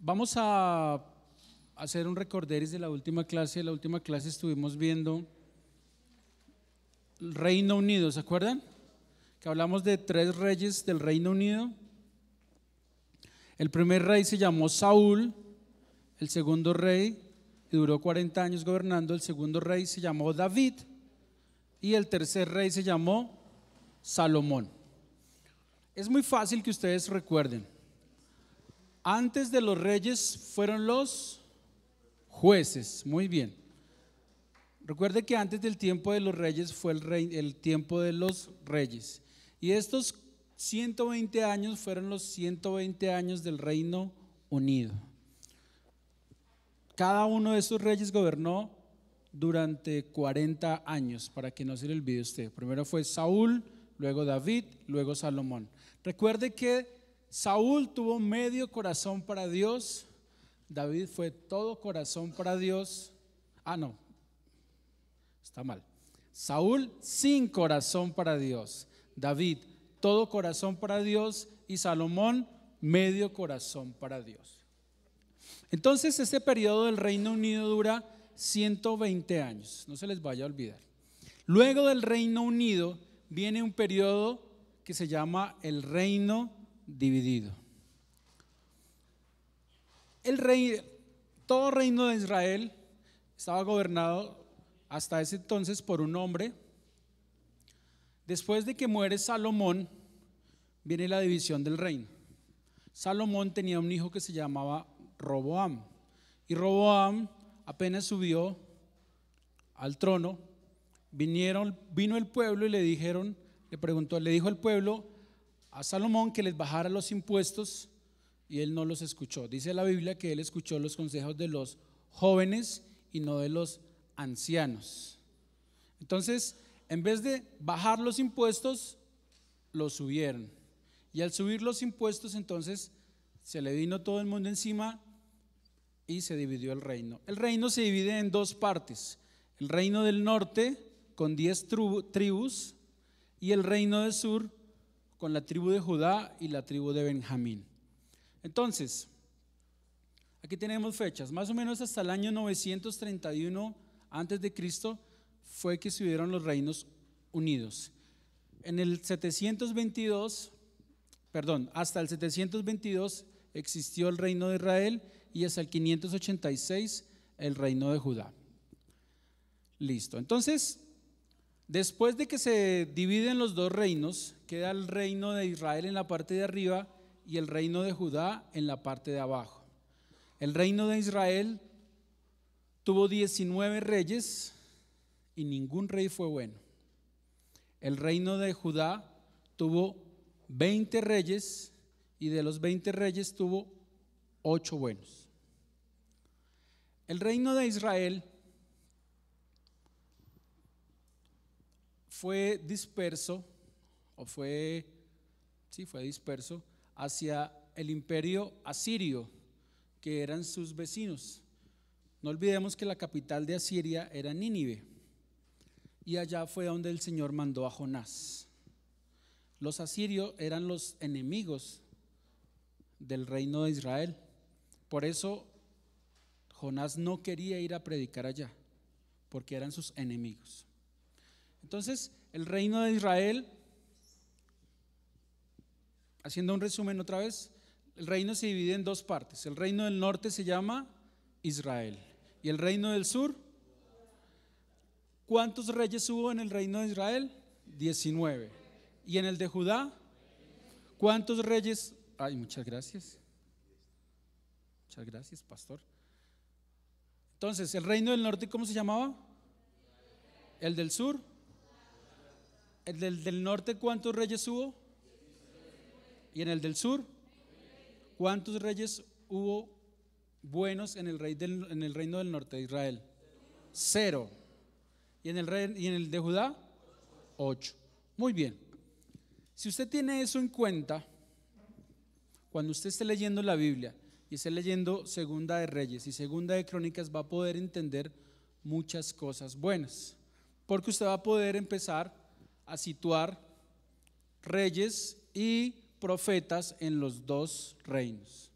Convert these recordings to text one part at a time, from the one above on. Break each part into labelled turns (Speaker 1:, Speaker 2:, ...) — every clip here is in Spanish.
Speaker 1: Vamos a hacer un recorderis de la última clase. En la última clase estuvimos viendo el Reino Unido, ¿se acuerdan? Que hablamos de 3 reyes del Reino Unido. El primer rey se llamó Saúl, el segundo rey, y duró 40 años gobernando. El segundo rey se llamó David y el tercer rey se llamó Salomón. Es muy fácil que ustedes recuerden. Antes de los reyes fueron los jueces. Muy bien. Recuerde que antes del tiempo de los reyes fue el tiempo de los reyes. Y estos 120 años fueron los 120 años del Reino Unido. Cada uno de estos reyes gobernó durante 40 años, para que no se le olvide usted. Primero fue Saúl, luego David, luego Salomón. Recuerde que Saúl tuvo medio corazón para Dios, David fue todo corazón para Dios. No, está mal. Saúl sin corazón para Dios, David todo corazón para Dios y Salomón medio corazón para Dios. Entonces este periodo del Reino Unido dura 120 años, no se les vaya a olvidar. Luego del Reino Unido viene un periodo que se llama el Reino Dividido. Todo reino de Israel estaba gobernado hasta ese entonces por un hombre. Después de que muere Salomón, viene la división del reino. Salomón tenía un hijo que se llamaba Roboam, y Roboam apenas subió al trono, vino el pueblo y le dijo el pueblo a Salomón que les bajara los impuestos, y él no los escuchó. Dice la Biblia que él escuchó los consejos de los jóvenes y no de los ancianos. Entonces, en vez de bajar los impuestos, los subieron, y al subir los impuestos, entonces se le vino todo el mundo encima y se dividió el reino. El reino se divide en 2 partes: el reino del norte con 10 tribus y el reino del sur con la tribu de Judá y la tribu de Benjamín. Entonces, aquí tenemos fechas, más o menos hasta el año 931 antes de Cristo fue que estuvieron los reinos unidos. En el 722, hasta el 722 existió el reino de Israel, y hasta el 586 el reino de Judá. Listo. Entonces, después de que se dividen los 2 reinos, queda el reino de Israel en la parte de arriba y el reino de Judá en la parte de abajo. El reino de Israel tuvo 19 reyes y ningún rey fue bueno. El reino de Judá tuvo 20 reyes y de los 20 reyes tuvo 8 buenos. El reino de Israel fue disperso hacia el imperio asirio, que eran sus vecinos. No olvidemos que la capital de Asiria era Nínive, y allá fue donde el Señor mandó a Jonás. Los asirios eran los enemigos del reino de Israel. Por eso Jonás no quería ir a predicar allá, porque eran sus enemigos. Entonces, el reino de Israel, haciendo un resumen otra vez, el reino se divide en 2 partes. El reino del norte se llama Israel, y el reino del sur, ¿cuántos reyes hubo en el reino de Israel? 19. ¿Y en el de Judá? ¿Cuántos reyes? Muchas gracias. Muchas gracias, pastor. Entonces, ¿el reino del norte cómo se llamaba? ¿El del sur? ¿El del norte cuántos reyes hubo? ¿Y en el del sur? ¿Cuántos reyes hubo buenos en el reino del norte de Israel? 0. ¿Y en el de Judá? 8. Muy bien. Si usted tiene eso en cuenta, cuando usted esté leyendo la Biblia y esté leyendo Segunda de Reyes y Segunda de Crónicas, va a poder entender muchas cosas buenas, porque usted va a poder empezar a situar reyes y profetas en los 2 reinos.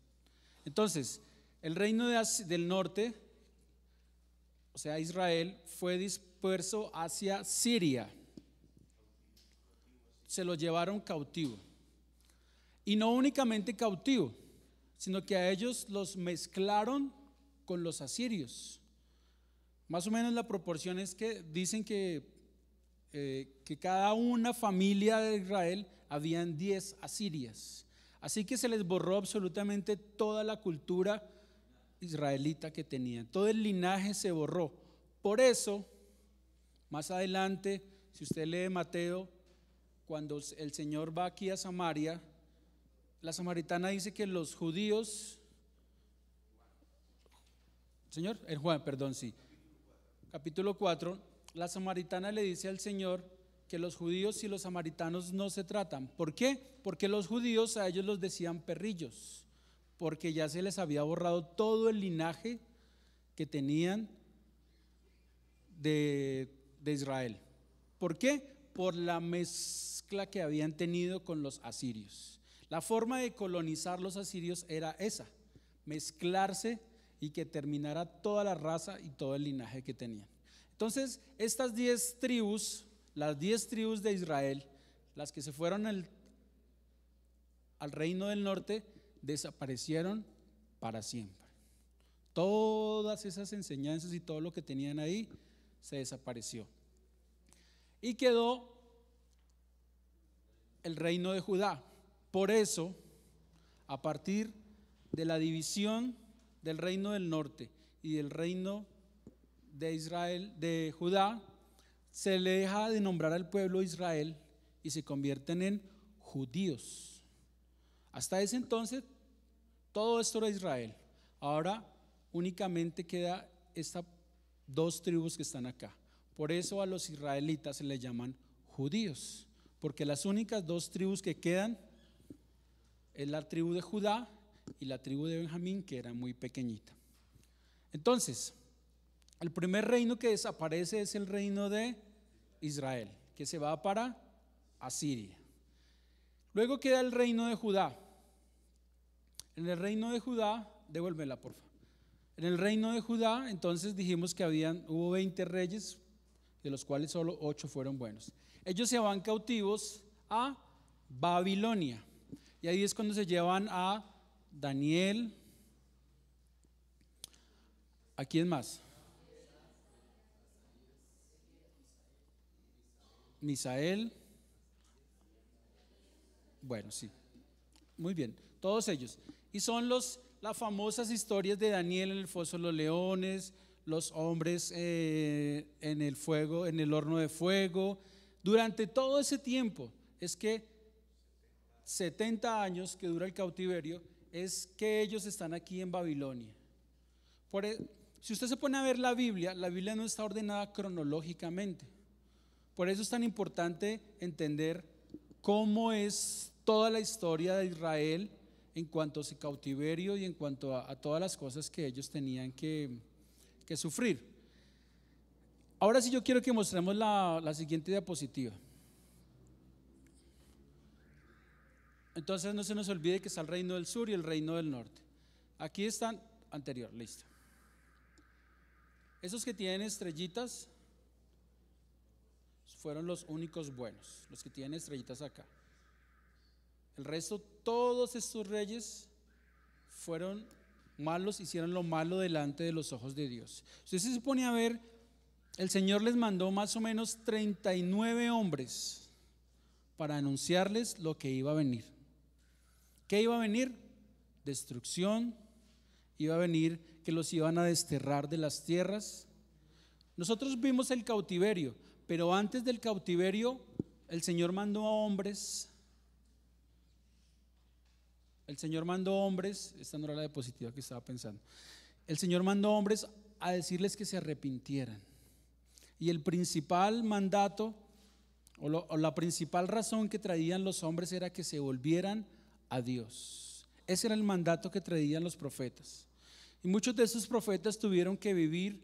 Speaker 1: Entonces, El reino del norte, o sea, Israel, fue disperso hacia Siria. Se lo llevaron cautivo. Y no únicamente cautivo, sino que a ellos los mezclaron con los asirios. Más o menos la proporción es que dicen que cada una familia de Israel habían 10 asirias. Así que se les borró absolutamente toda la cultura israelita que tenían. Todo el linaje se borró. Por eso, más adelante, si usted lee Mateo, cuando el Señor va aquí a Samaria, la samaritana dice que los judíos, Señor, el Juan, perdón, sí, capítulo 4, la samaritana le dice al Señor que los judíos y los samaritanos no se tratan. ¿Por qué? Porque los judíos a ellos los decían perrillos, porque ya se les había borrado todo el linaje que tenían de Israel. ¿Por qué? Por la mezcla que habían tenido con los asirios. La forma de colonizar los asirios era esa, mezclarse y que terminara toda la raza y todo el linaje que tenían. Entonces, estas 10 tribus, las 10 tribus de Israel, las que se fueron al reino del norte, desaparecieron para siempre. Todas esas enseñanzas y todo lo que tenían ahí se desapareció. Y quedó el reino de Judá. Por eso, a partir de la división del reino del norte y del reino de Israel, de Judá, se le deja de nombrar al pueblo Israel y se convierten en judíos. Hasta ese entonces todo esto era Israel. Ahora únicamente queda estas 2 tribus que están acá. Por eso a los israelitas se les llaman judíos, porque las únicas 2 tribus que quedan es la tribu de Judá y la tribu de Benjamín, que era muy pequeñita. Entonces, el primer reino que desaparece es el reino de Israel, que se va para Asiria. Luego queda el reino de Judá. En el reino de Judá, devuélvela por favor. En el reino de Judá, entonces dijimos que hubo 20 reyes, de los cuales solo 8 fueron buenos. Ellos se van cautivos a Babilonia. Y ahí es cuando se llevan a Daniel. ¿A quién más? Misael. Bueno, sí. Muy bien, todos ellos. Y son las famosas historias de Daniel en el foso de los leones, los hombres en el fuego, en el horno de fuego. Durante todo ese tiempo es que 70 años que dura el cautiverio, es que ellos están aquí en Babilonia. Si usted se pone a ver la Biblia no está ordenada cronológicamente. Por eso es tan importante entender cómo es toda la historia de Israel en cuanto a ese cautiverio y en cuanto a todas las cosas que ellos tenían que sufrir. Ahora sí yo quiero que mostremos la siguiente diapositiva. Entonces no se nos olvide que está el reino del sur y el reino del norte. Aquí están, anterior, listo. Esos que tienen estrellitas fueron los únicos buenos, los que tienen estrellitas acá. El resto, todos estos reyes fueron malos, hicieron lo malo delante de los ojos de Dios. Usted se pone a ver, el Señor les mandó más o menos 39 hombres para anunciarles lo que iba a venir. ¿Qué iba a venir? Destrucción, iba a venir que los iban a desterrar de las tierras. Nosotros vimos el cautiverio, pero antes del cautiverio el Señor mandó a hombres. Esta no era la diapositiva que estaba pensando. El Señor mandó hombres a decirles que se arrepintieran. Y el principal mandato o la principal razón que traían los hombres era que se volvieran a Dios. Ese era el mandato que traían los profetas. Y muchos de esos profetas tuvieron que vivir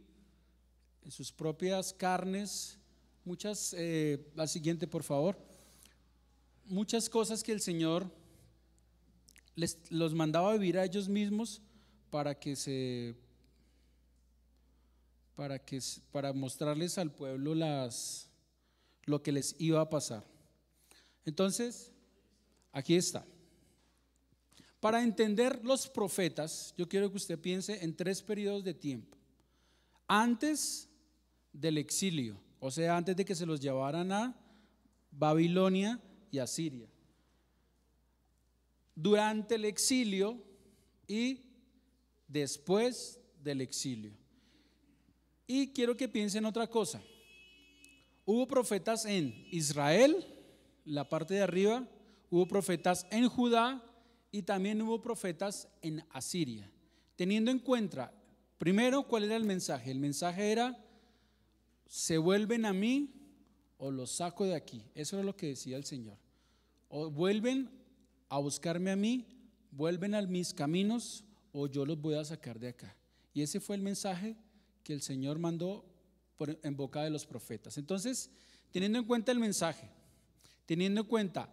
Speaker 1: en sus propias carnes la siguiente por favor, muchas cosas que el Señor los mandaba a vivir a ellos mismos para que se para mostrarles al pueblo lo que les iba a pasar. Entonces, aquí está. Para entender los profetas, yo quiero que usted piense en 3 periodos de tiempo. Antes del exilio, o sea, antes de que se los llevaran a Babilonia y a Siria. Durante el exilio y después del exilio. Y quiero que piensen otra cosa. Hubo profetas en Israel, la parte de arriba, hubo profetas en Judá y también hubo profetas en Asiria. Teniendo en cuenta, primero, ¿cuál era el mensaje? El mensaje era: se vuelven a mí o los saco de aquí. Eso era lo que decía el Señor. O vuelven a buscarme a mí, vuelven a mis caminos o yo los voy a sacar de acá. Y ese fue el mensaje que el Señor mandó en boca de los profetas. Entonces, teniendo en cuenta el mensaje, teniendo en cuenta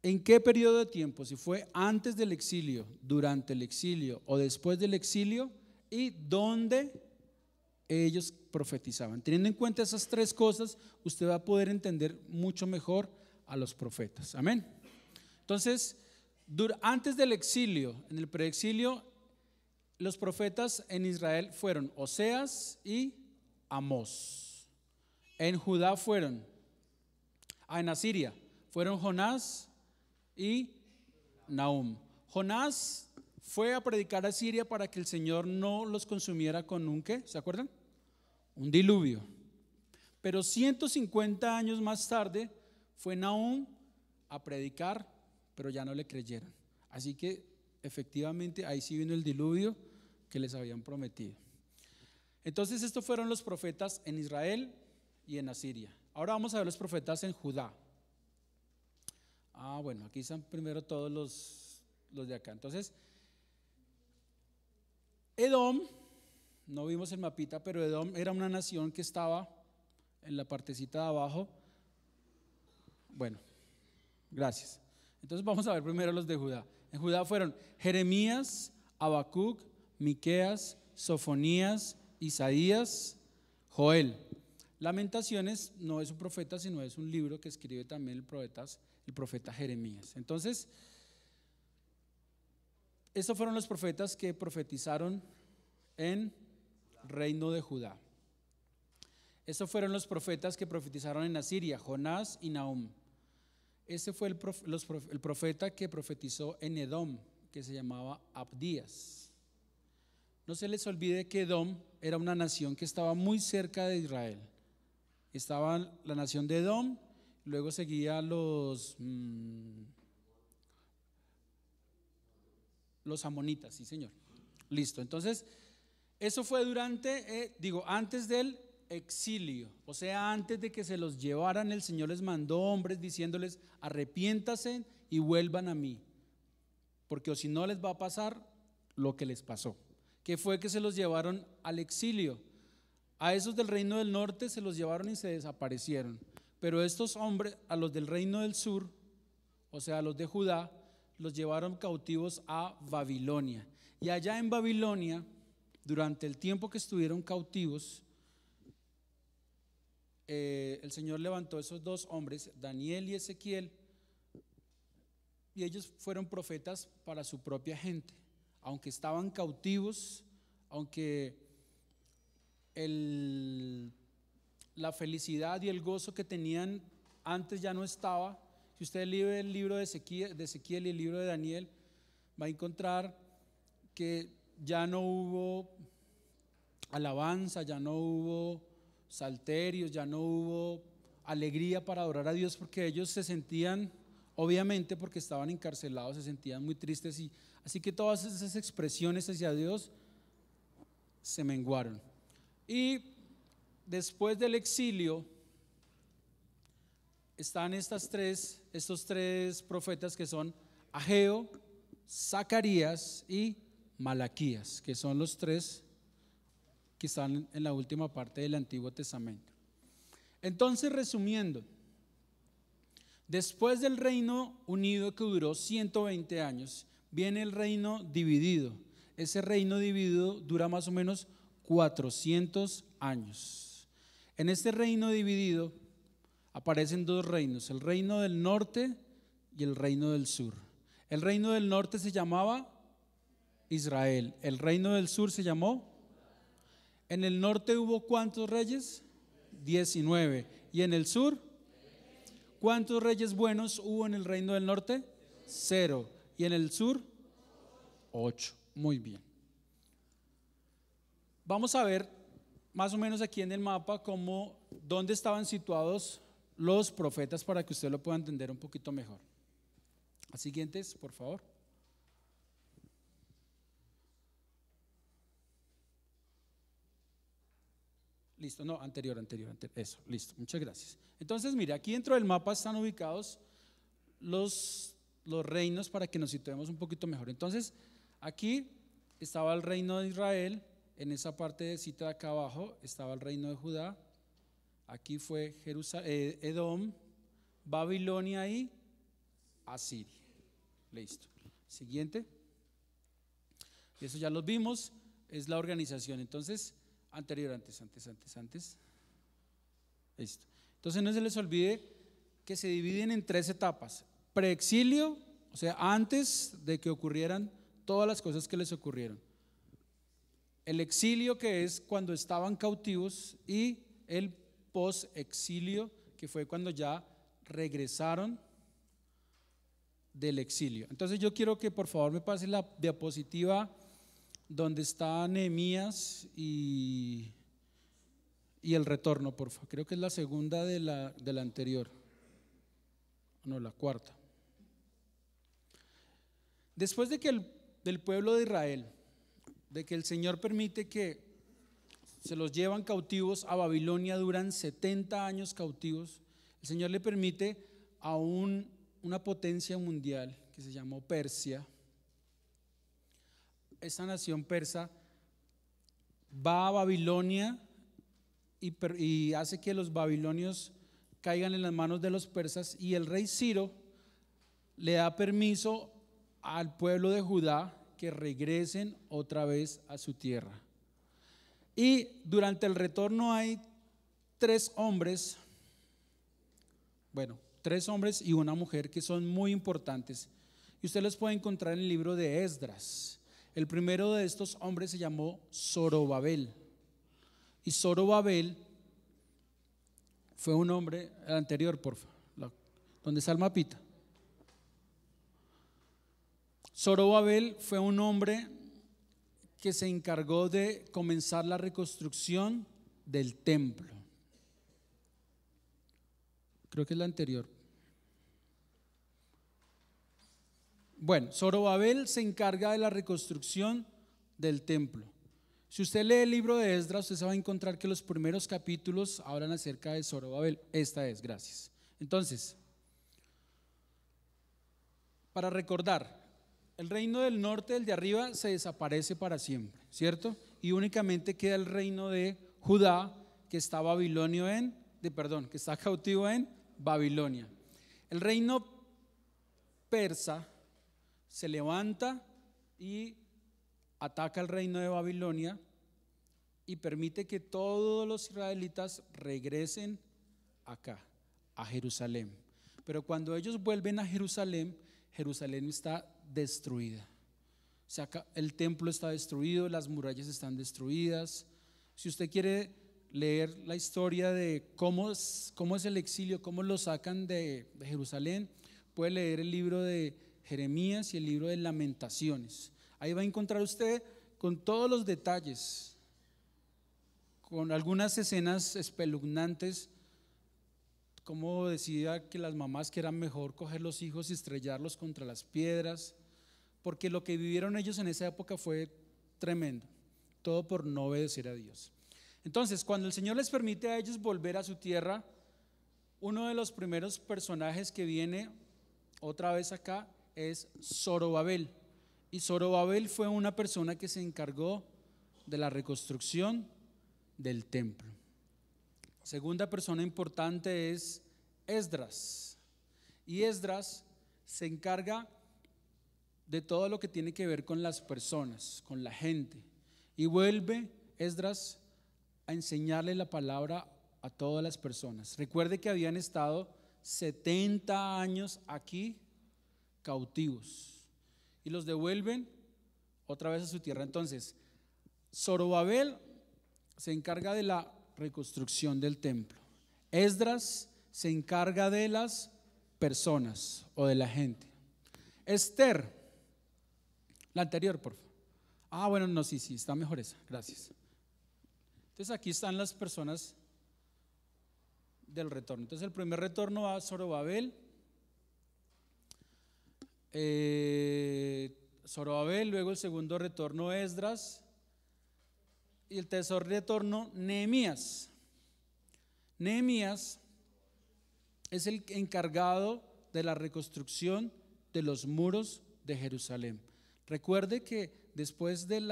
Speaker 1: en qué periodo de tiempo, si fue antes del exilio, durante el exilio o después del exilio, y dónde ellos profetizaban. Teniendo en cuenta esas 3 cosas, usted va a poder entender mucho mejor a los profetas. Amén. Entonces, antes del exilio, en el preexilio, los profetas en Israel fueron Oseas y Amós. En Judá fueron, en Asiria, fueron Jonás y Nahum. Jonás fue a predicar a Siria para que el Señor no los consumiera con un ¿qué? ¿Se acuerdan? Un diluvio. Pero 150 años más tarde fue Nahum a predicar, pero ya no le creyeron. Así que efectivamente ahí sí vino el diluvio que les habían prometido. Entonces estos fueron los profetas en Israel y en Asiria. Ahora vamos a ver los profetas en Judá. Bueno, aquí están primero todos los de acá. Entonces, Edom, no vimos el mapita, pero Edom era una nación que estaba en la partecita de abajo. Bueno, gracias. Entonces vamos a ver primero los de Judá. En Judá fueron Jeremías, Habacuc, Miqueas, Sofonías, Isaías, Joel. Lamentaciones no es un profeta, sino es un libro que escribe también el profeta Jeremías. Entonces, estos fueron los profetas que profetizaron en reino de Judá. Estos fueron los profetas que profetizaron en Asiria, Jonás y Nahum. Ese fue el profeta que profetizó en Edom, que se llamaba Abdías. No se les olvide que Edom era una nación que estaba muy cerca de Israel. Estaba la nación de Edom, luego seguía los amonitas, sí señor. Listo, entonces eso fue antes del exilio, o sea, antes de que se los llevaran, el Señor les mandó hombres diciéndoles: arrepiéntase y vuelvan a mí, porque o si no les va a pasar lo que les pasó, que fue que se los llevaron al exilio. A esos del reino del norte se los llevaron y se desaparecieron, pero estos hombres, a los del reino del sur, o sea, a los de Judá, los llevaron cautivos a Babilonia. Y allá en Babilonia, durante el tiempo que estuvieron cautivos, el Señor levantó esos 2 hombres, Daniel y Ezequiel, y ellos fueron profetas para su propia gente. Aunque estaban cautivos, aunque la felicidad y el gozo que tenían antes ya no estaba. Si usted lee el libro de Ezequiel y el libro de Daniel, va a encontrar que ya no hubo alabanza, ya no hubo salterios, ya no hubo alegría para adorar a Dios, porque ellos se sentían, obviamente porque estaban encarcelados, se sentían muy tristes, y así que todas esas expresiones hacia Dios se menguaron. Y después del exilio están estos 3 profetas que son Ageo, Zacarías y Malaquías, que son los 3 que están en la última parte del Antiguo Testamento. Entonces, resumiendo, después del reino unido que duró 120 años, viene el reino dividido. ese reino dividido dura más o menos 400 años. En este reino dividido aparecen dos reinos, el reino del norte y el reino del sur. El reino del norte se llamaba Israel, el reino del sur se llamó. En el norte hubo ¿cuántos reyes? 19. ¿Y en el sur? ¿Cuántos reyes buenos hubo en el reino del norte? 0. ¿Y en el sur? 8. Muy bien. Vamos a ver más o menos aquí en el mapa dónde estaban situados los profetas para que usted lo pueda entender un poquito mejor. Las siguientes, por favor. Listo, no, anterior, eso, listo, muchas gracias. Entonces, mire, aquí dentro del mapa están ubicados los reinos para que nos situemos un poquito mejor. Entonces, aquí estaba el reino de Israel, en esa partecita de acá abajo estaba el reino de Judá, aquí fue Edom, Babilonia y Asiria. Listo. Siguiente. Eso ya los vimos, es la organización. Entonces, antes. Listo. Entonces no se les olvide que se dividen en 3 etapas. Preexilio, o sea, antes de que ocurrieran todas las cosas que les ocurrieron. El exilio, que es cuando estaban cautivos, y el posexilio, que fue cuando ya regresaron del exilio. Entonces yo quiero que por favor me pase la diapositiva donde está Nehemías y el retorno, por favor. Creo que es la segunda de la anterior. No, la cuarta. Después de que del pueblo de Israel, de que el Señor permite que se los llevan cautivos a Babilonia, duran 70 años cautivos, el Señor le permite a una potencia mundial que se llamó Persia. Esta nación persa va a Babilonia y hace que los babilonios caigan en las manos de los persas, y el rey Ciro le da permiso al pueblo de Judá que regresen otra vez a su tierra. Y durante el retorno hay 3 hombres, bueno, 3 hombres y una mujer que son muy importantes, y usted los puede encontrar en el libro de Esdras. El primero de estos hombres se llamó Zorobabel, y Zorobabel fue un hombre, el anterior, por favor, donde está el mapita. Zorobabel fue un hombre que se encargó de comenzar la reconstrucción del templo. Creo que es la anterior. Bueno, Zorobabel se encarga de la reconstrucción del templo. Si usted lee el libro de Esdras, usted se va a encontrar que los primeros capítulos hablan acerca de Zorobabel. Gracias. Entonces, para recordar, el reino del norte, el de arriba, se desaparece para siempre, ¿cierto? Y únicamente queda el reino de Judá, que está que está cautivo en Babilonia. El reino persa se levanta y ataca el reino de Babilonia y permite que todos los israelitas regresen acá, a Jerusalén. Pero cuando ellos vuelven a Jerusalén, Jerusalén está destruida. O sea, el templo está destruido, las murallas están destruidas. Si usted quiere leer la historia de cómo es el exilio, cómo lo sacan de Jerusalén, puede leer el libro de Jeremías y el libro de Lamentaciones. Ahí va a encontrar usted con todos los detalles, con algunas escenas espeluznantes, como decía que las mamás que era mejor coger los hijos y estrellarlos contra las piedras, porque lo que vivieron ellos en esa época fue tremendo, todo por no obedecer a Dios. Entonces, cuando el Señor les permite a ellos volver a su tierra, uno de los primeros personajes que viene otra vez acá es Zorobabel. Y Zorobabel fue una persona que se encargó de la reconstrucción del templo. Segunda persona importante es Esdras. Y Esdras se encarga de todo lo que tiene que ver con las personas, con la gente. Y vuelve Esdras a enseñarle la palabra a todas las personas. Recuerde que habían estado 70 años aquí cautivos y los devuelven otra vez a su tierra. Entonces, Zorobabel se encarga de la reconstrucción del templo. Esdras se encarga de las personas o de la gente. Esther, la anterior, por favor. Bueno, no, sí, está mejor esa, gracias. Entonces aquí están las personas del retorno. Entonces el primer retorno va a Zorobabel, luego el segundo retorno Esdras y el tercer retorno Nehemías. Nehemías es el encargado de la reconstrucción de los muros de Jerusalén. Recuerde que después del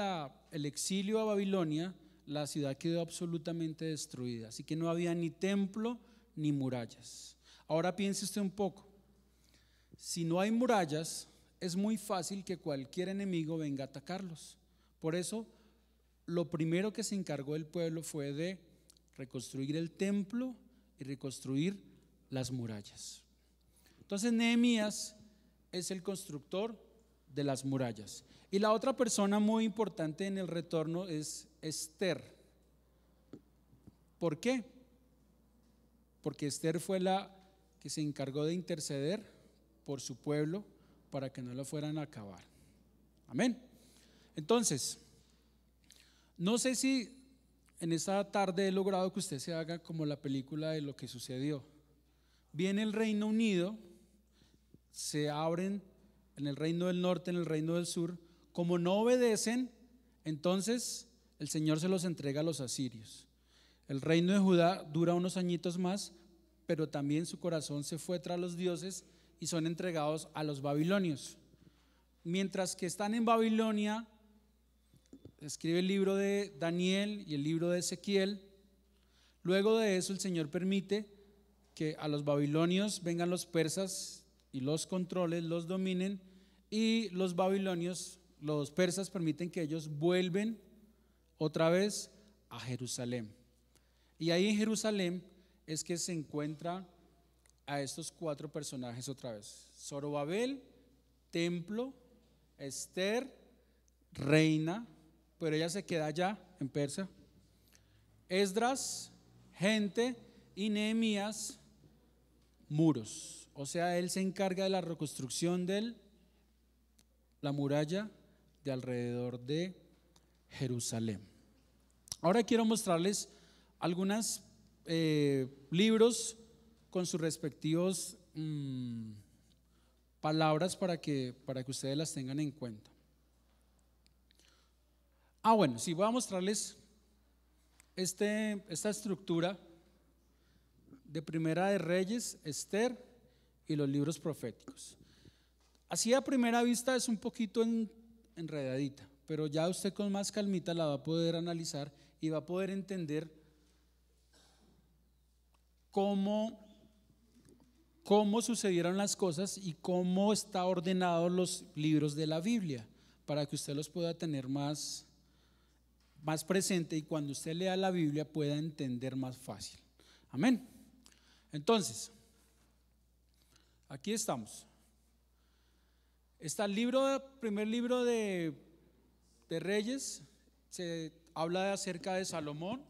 Speaker 1: exilio a Babilonia, la ciudad quedó absolutamente destruida, así que no había ni templo ni murallas. Ahora piense usted un poco, si no hay murallas, es muy fácil que cualquier enemigo venga a atacarlos. Por eso, lo primero que se encargó el pueblo fue de reconstruir el templo y reconstruir las murallas. Entonces Nehemías es el constructor de las murallas. Y la otra persona muy importante en el retorno es Esther. ¿Por qué? Porque Esther fue la que se encargó de interceder por su pueblo para que no lo fueran a acabar. Amén. Entonces, no sé si en esta tarde he logrado que usted se haga como la película de lo que sucedió. Viene el Reino Unido, se abren en el reino del norte, en el reino del sur. Como no obedecen, entonces el Señor se los entrega a los asirios. El reino de Judá dura unos añitos más, pero también su corazón se fue tras los dioses y son entregados a los babilonios. Mientras que están en Babilonia, escribe el libro de Daniel y el libro de Ezequiel. Luego de eso el Señor permite que a los babilonios vengan los persas y los controles, los dominen, y los babilonios, los persas permiten que ellos vuelven otra vez a Jerusalén. Y ahí en Jerusalén es que se encuentra a estos cuatro personajes otra vez: Zorobabel, templo; Esther, reina, pero ella se queda allá en Persia; Esdras, gente; y Nehemías, muros. O sea, él se encarga de la reconstrucción de la muralla de alrededor de Jerusalén. Ahora quiero mostrarles algunos libros con sus respectivos palabras para que ustedes las tengan en cuenta. Bueno, sí, voy a mostrarles esta estructura de Primera de Reyes, Esther y los libros proféticos. Así a primera vista es un poquito enredadita, pero ya usted con más calmita la va a poder analizar y va a poder entender cómo sucedieron las cosas y cómo está ordenados los libros de la Biblia, para que usted los pueda tener más presente y cuando usted lea la Biblia pueda entender más fácil. Amén. Entonces, aquí estamos. Está el primer libro de Reyes, se habla acerca de Salomón.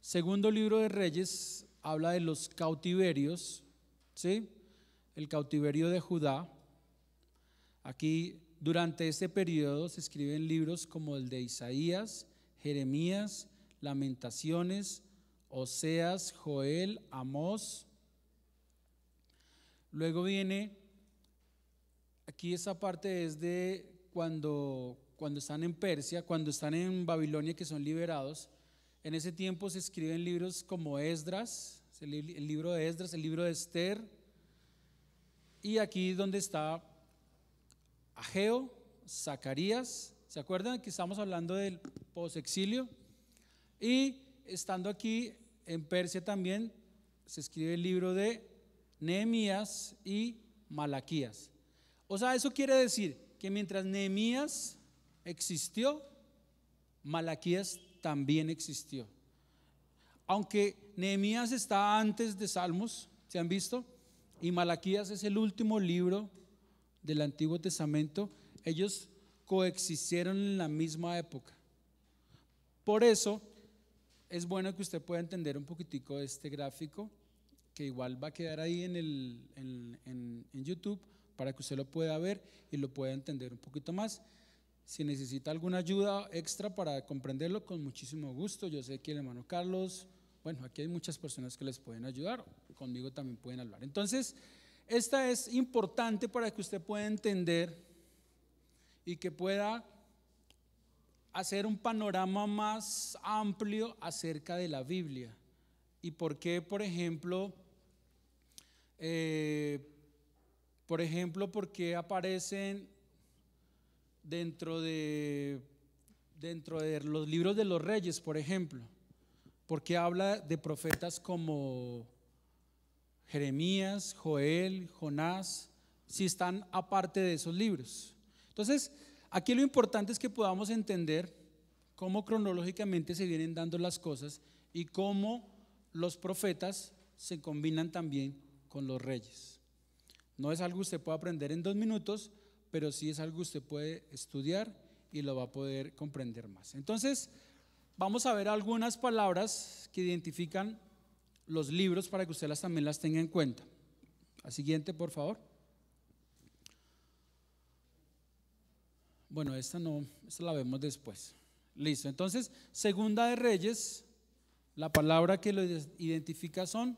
Speaker 1: Segundo libro de Reyes habla de los cautiverios, ¿sí? El cautiverio de Judá. Aquí durante este periodo se escriben libros como el de Isaías, Jeremías, Lamentaciones, Oseas, Joel, Amós. Luego viene, aquí esa parte es de cuando están en Persia, cuando están en Babilonia, que son liberados. En ese tiempo se escriben libros como Esdras, el libro de Esdras, el libro de Esther. Y aquí donde está Ageo, Zacarías. ¿Se acuerdan que estamos hablando del posexilio? Y estando aquí en Persia también se escribe el libro de Nehemías y Malaquías. O sea, eso quiere decir que mientras Nehemías existió, Malaquías también existió. Aunque Nehemías está antes de Salmos, ¿se han visto? Y Malaquías es el último libro del Antiguo Testamento, ellos coexistieron en la misma época. Por eso es bueno que usted pueda entender un poquitico de este gráfico, que igual va a quedar ahí en YouTube para que usted lo pueda ver y lo pueda entender un poquito más. Si necesita alguna ayuda extra para comprenderlo, con muchísimo gusto. Yo sé que el hermano Carlos, bueno, aquí hay muchas personas que les pueden ayudar, conmigo también pueden hablar. Entonces, esta es importante para que usted pueda entender y que pueda hacer un panorama más amplio acerca de la Biblia y por qué, por ejemplo, por qué aparecen dentro de los libros de los reyes, por ejemplo, porque habla de profetas como Jeremías, Joel, Jonás, si están aparte de esos libros. Entonces, aquí lo importante es que podamos entender cómo cronológicamente se vienen dando las cosas y cómo los profetas se combinan también con los reyes. No es algo que usted pueda aprender en 2 minutos, pero sí es algo que usted puede estudiar y lo va a poder comprender más. Entonces, vamos a ver algunas palabras que identifican los libros para que usted también las tenga en cuenta. La siguiente, por favor. Bueno, esta la vemos después. Listo, entonces, Segunda de Reyes, la palabra que lo identifica son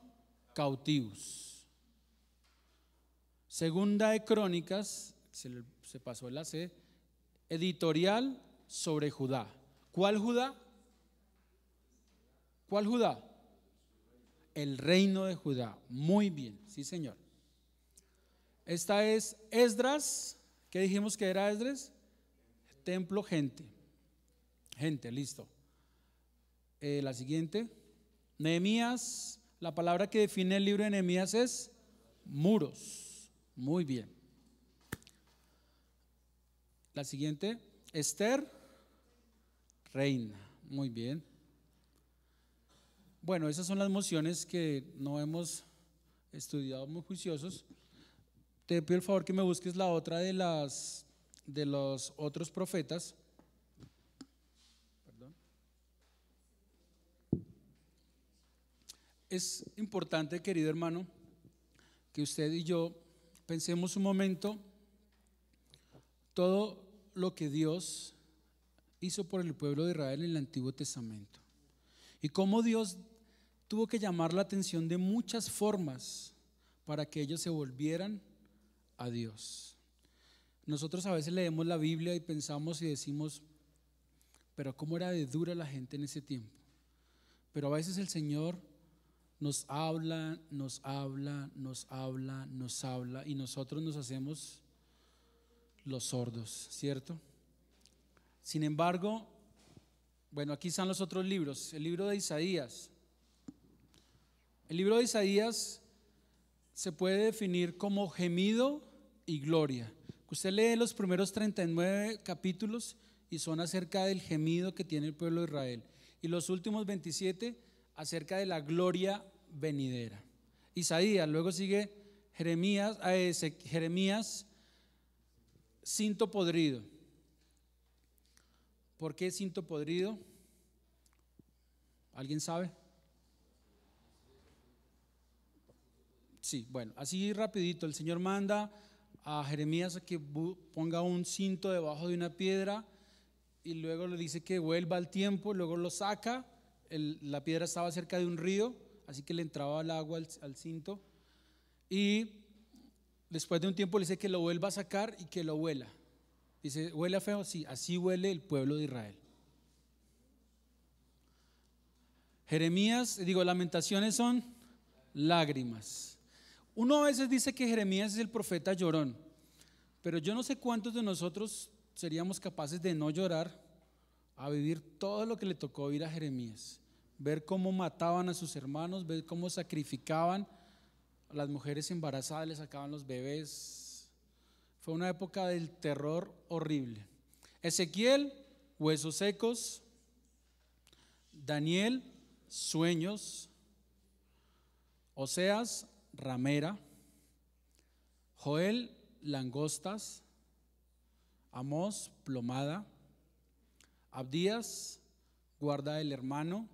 Speaker 1: cautivos. Segunda de Crónicas, se pasó la C, editorial sobre Judá. ¿Cuál Judá? ¿Cuál Judá? El reino de Judá. Muy bien, sí señor. Esta es Esdras. ¿Qué dijimos que era Esdras? Templo, gente, listo. La siguiente, Nehemías, la palabra que define el libro de Nehemías es muros. Muy bien. La siguiente, Esther, reina. Muy bien. Bueno, esas son las mociones que no hemos estudiado muy juiciosos. Te pido el favor que me busques la otra de los otros profetas. Perdón. Es importante, querido hermano, que usted y yo pensemos un momento todo lo que Dios hizo por el pueblo de Israel en el Antiguo Testamento y cómo Dios tuvo que llamar la atención de muchas formas para que ellos se volvieran a Dios. Nosotros a veces leemos la Biblia y pensamos y decimos, pero cómo era de dura la gente en ese tiempo. Pero a veces el Señor nos habla y nosotros nos hacemos los sordos, ¿cierto? Sin embargo, bueno, aquí están los otros libros. El libro de Isaías. El libro de Isaías se puede definir como gemido y gloria. Usted lee los primeros 39 capítulos y son acerca del gemido que tiene el pueblo de Israel, y los últimos 27 acerca de la gloria venidera. Isaías, luego sigue Jeremías, cinto podrido. ¿Por qué cinto podrido? ¿Alguien sabe? Sí, bueno, así rapidito, el Señor manda a Jeremías a que ponga un cinto debajo de una piedra y luego le dice que vuelva al tiempo, luego lo saca, la piedra estaba cerca de un río, así que le entraba el agua al cinto, y después de un tiempo le dice que lo vuelva a sacar y que lo huela. Dice, ¿huele feo? Sí, así huele el pueblo de Israel. Lamentaciones son lágrimas. Uno a veces dice que Jeremías es el profeta llorón, pero yo no sé cuántos de nosotros seríamos capaces de no llorar a vivir todo lo que le tocó vivir a Jeremías, ver cómo mataban a sus hermanos, ver cómo sacrificaban a las mujeres embarazadas, les sacaban los bebés. Fue una época del terror horrible. Ezequiel, huesos secos. Daniel, sueños. Oseas, ramera. Joel, langostas. Amós, plomada. Abdías, guarda del hermano.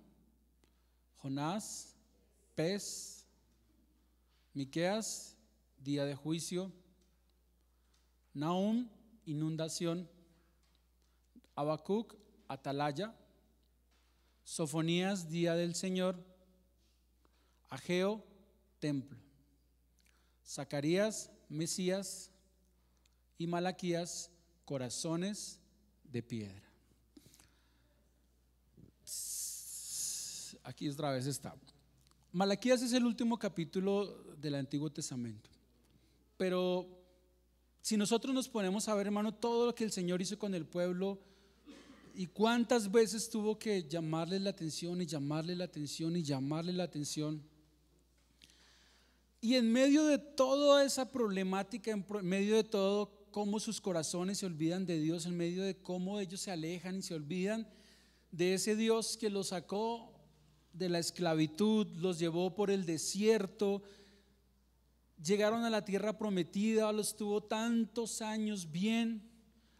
Speaker 1: Jonás, pez. Miqueas, día de juicio. Nahum, inundación. Habacuc, atalaya. Sofonías, día del Señor. Ageo, templo. Zacarías, Mesías. Y Malaquías, corazones de piedra. Aquí otra vez está. Malaquías es el último capítulo del Antiguo Testamento. Pero si nosotros nos ponemos a ver, hermano, todo lo que el Señor hizo con el pueblo y cuántas veces tuvo que llamarle la atención y llamarle la atención y llamarle la atención. Y en medio de toda esa problemática, en medio de todo cómo sus corazones se olvidan de Dios, en medio de cómo ellos se alejan y se olvidan de ese Dios que los sacó de la esclavitud, los llevó por el desierto, llegaron a la tierra prometida, los tuvo tantos años bien,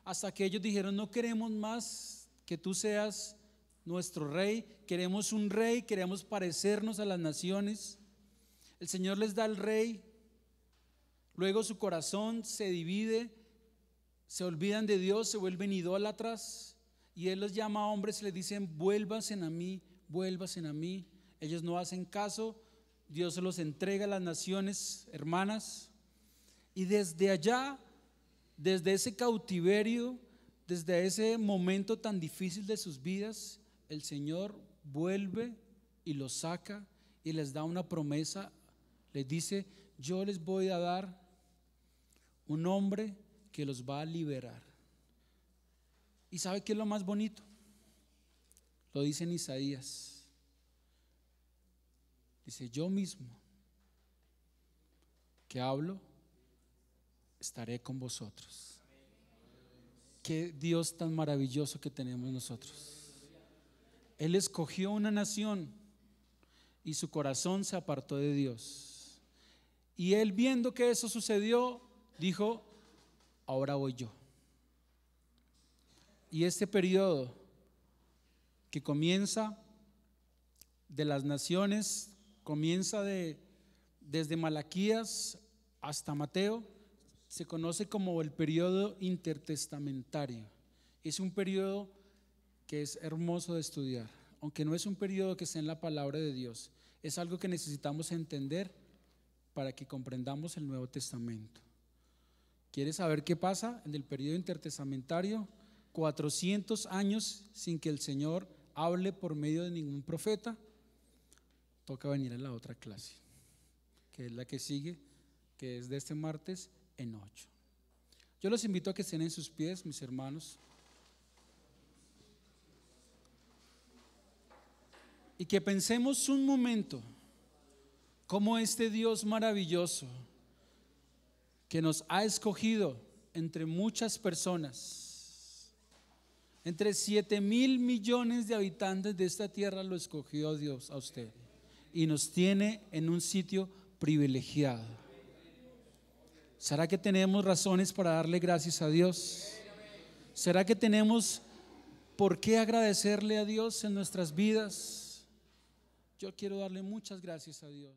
Speaker 1: hasta que ellos dijeron: no queremos más que tú seas nuestro rey, queremos un rey, queremos parecernos a las naciones. El Señor les da el rey, luego su corazón se divide, se olvidan de Dios, se vuelven idólatras, y Él los llama a hombres y les dicen: vuélvanse a mí, vuélvanse a mí. Ellos no hacen caso, Dios se los entrega a las naciones hermanas, y desde allá, desde ese cautiverio, desde ese momento tan difícil de sus vidas, el Señor vuelve y los saca y les da una promesa. Les dice: yo les voy a dar un hombre que los va a liberar. ¿Y sabe qué es lo más bonito? Lo dice en Isaías. Dice: yo mismo que hablo, estaré con vosotros. Qué Dios tan maravilloso que tenemos nosotros. Él escogió una nación y su corazón se apartó de Dios. Y él, viendo que eso sucedió, dijo: ahora voy yo. Y este periodo que comienza de las naciones, comienza desde Malaquías hasta Mateo, se conoce como el periodo intertestamentario. Es un periodo que es hermoso de estudiar, aunque no es un periodo que esté en la palabra de Dios. Es algo que necesitamos entender para que comprendamos el Nuevo Testamento. ¿Quieres saber qué pasa en el periodo intertestamentario? 400 años sin que el Señor hable por medio de ningún profeta. Toca venir a la otra clase, que es la que sigue, que es de este martes en 8. Yo los invito a que estén en sus pies, mis hermanos, y que pensemos un momento cómo este Dios maravilloso que nos ha escogido entre muchas personas, entre 7,000 millones de habitantes de esta tierra, lo escogió Dios a usted y nos tiene en un sitio privilegiado. ¿Será que tenemos razones para darle gracias a Dios? ¿Será que tenemos por qué agradecerle a Dios en nuestras vidas? Yo quiero darle muchas gracias a Dios.